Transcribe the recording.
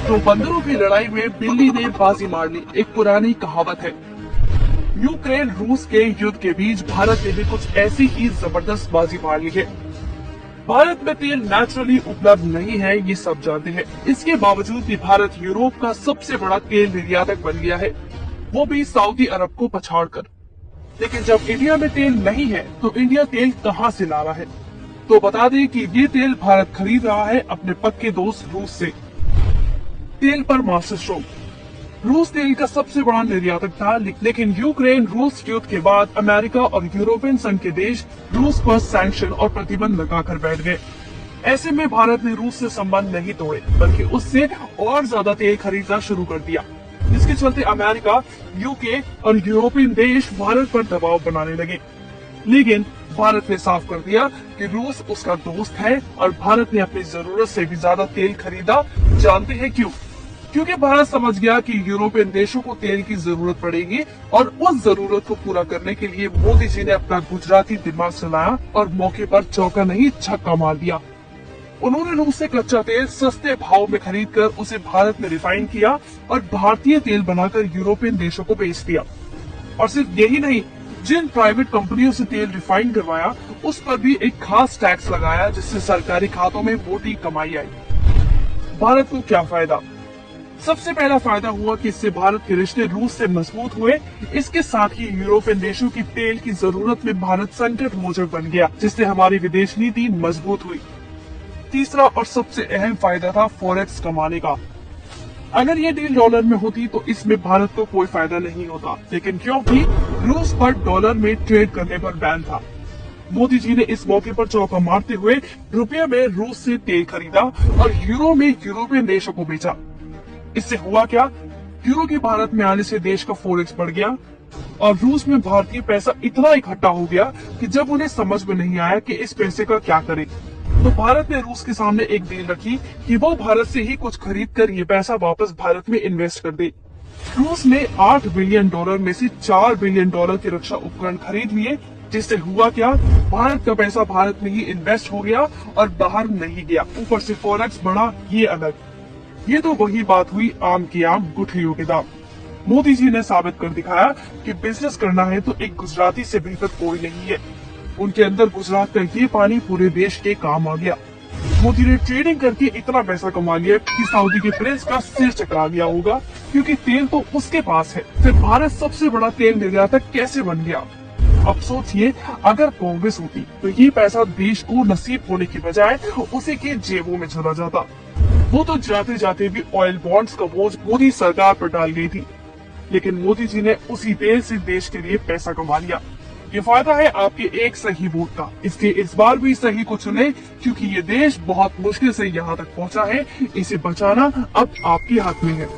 तो बंदरों की लड़ाई में बिल्ली ने बाजी मार ली, एक पुरानी कहावत है। यूक्रेन रूस के युद्ध के बीच भारत ने भी कुछ ऐसी ही जबरदस्त बाजी मार ली है। भारत में तेल नेचुरली उपलब्ध नहीं है, ये सब जानते हैं। इसके बावजूद भी भारत यूरोप का सबसे बड़ा तेल निर्यातक बन गया है, वो भी सऊदी अरब को पछाड़कर। लेकिन जब इंडिया में तेल नहीं है तो इंडिया तेल कहां से ला रहा है? तो बता दें कि ये तेल भारत खरीद रहा है अपने पक्के दोस्त रूस से। तेल पर मास्टर स्ट्रोक। रूस तेल का सबसे बड़ा निर्यातक था, लेकिन यूक्रेन रूस युद्ध के बाद अमेरिका और यूरोपियन संघ के देश रूस पर सैंक्शन और प्रतिबंध लगाकर बैठ गए। ऐसे में भारत ने रूस से संबंध नहीं तोड़े, बल्कि उससे और ज्यादा तेल खरीदना शुरू कर दिया। इसके चलते अमेरिका, यूके और यूरोपियन देश भारत पर दबाव बनाने लगे। लेकिन भारत ने साफ कर दिया कि रूस उसका दोस्त है और भारत ने अपनी जरूरत से भी ज्यादा तेल खरीदा। जानते हैं क्यों? क्योंकि भारत समझ गया कि यूरोपियन देशों को तेल की जरूरत पड़ेगी और उस जरूरत को पूरा करने के लिए मोदी जी ने अपना गुजराती दिमाग चलाया और मौके पर चौका नहीं छक्का मार दिया। उन्होंने रूस से कच्चा तेल सस्ते भाव में खरीदकर उसे भारत में रिफाइन किया और भारतीय तेल बनाकर यूरोपियन देशों को बेच दिया। और सिर्फ यही नहीं, जिन प्राइवेट कंपनियों से तेल रिफाइन करवाया उस पर भी एक खास टैक्स लगाया, जिससे सरकारी खातों में मोटी कमाई आई। भारत को क्या फायदा? सबसे पहला फायदा हुआ कि इससे भारत के रिश्ते रूस से मजबूत हुए। इसके साथ ही यूरोपियन देशों की तेल की जरूरत में भारत संकट मोचक बन गया, जिससे हमारी विदेश नीति मजबूत हुई। तीसरा और सबसे अहम फायदा था फॉरेक्स कमाने का। अगर ये डील डॉलर में होती तो इसमें भारत को कोई फायदा नहीं होता, लेकिन क्योंकि रूस पर डॉलर में ट्रेड करने पर बैन था, मोदी जी ने इस मौके पर चौका मारते हुए रुपये में रूस से तेल खरीदा और यूरो में यूरोपियन देशों को बेचा। इससे हुआ क्या? यूरो के भारत में आने से देश का फॉरेक्स बढ़ गया और रूस में भारतीय पैसा इतना इकट्ठा हो गया कि जब उन्हें समझ में नहीं आया कि इस पैसे का क्या करें, तो भारत ने रूस के सामने एक डील रखी कि वो भारत से ही कुछ खरीद कर ये पैसा वापस भारत में इन्वेस्ट कर दे। रूस ने $8 बिलियन में से $4 बिलियन के रक्षा उपकरण खरीद लिए, जिससे हुआ क्या? भारत का पैसा भारत में ही इन्वेस्ट हो गया और बाहर नहीं गया। ऊपर से फॉरेक्स बढ़ा, ये अलग। ये तो वही बात हुई आम की आम गुठलियों के दाम। मोदी जी ने साबित कर दिखाया कि बिजनेस करना है तो एक गुजराती से बेहतर कोई नहीं है। उनके अंदर गुजरात का ये पानी पूरे देश के काम आ गया। मोदी ने ट्रेडिंग करके इतना पैसा कमा लिया कि सऊदी के प्रिंस का सिर चकरा गया होगा, क्योंकि तेल तो उसके पास है। फिर भारत सबसे बड़ा तेल निर्यातक कैसे बन गया? अब सोचिए, अगर कांग्रेस होती तो ये पैसा देश को नसीब होने की बजाय उसी के जेबों में चला जाता। वो तो जाते जाते भी ऑयल बॉन्ड्स का बोझ मोदी सरकार पर डाल गई थी, लेकिन मोदी जी ने उसी तेल से देश के लिए पैसा कमा लिया। ये फायदा है आपके एक सही वोट का, इसलिए इस बार भी सही को चुने, क्योंकि ये देश बहुत मुश्किल से यहाँ तक पहुँचा है। इसे बचाना अब आपके हाथ में है।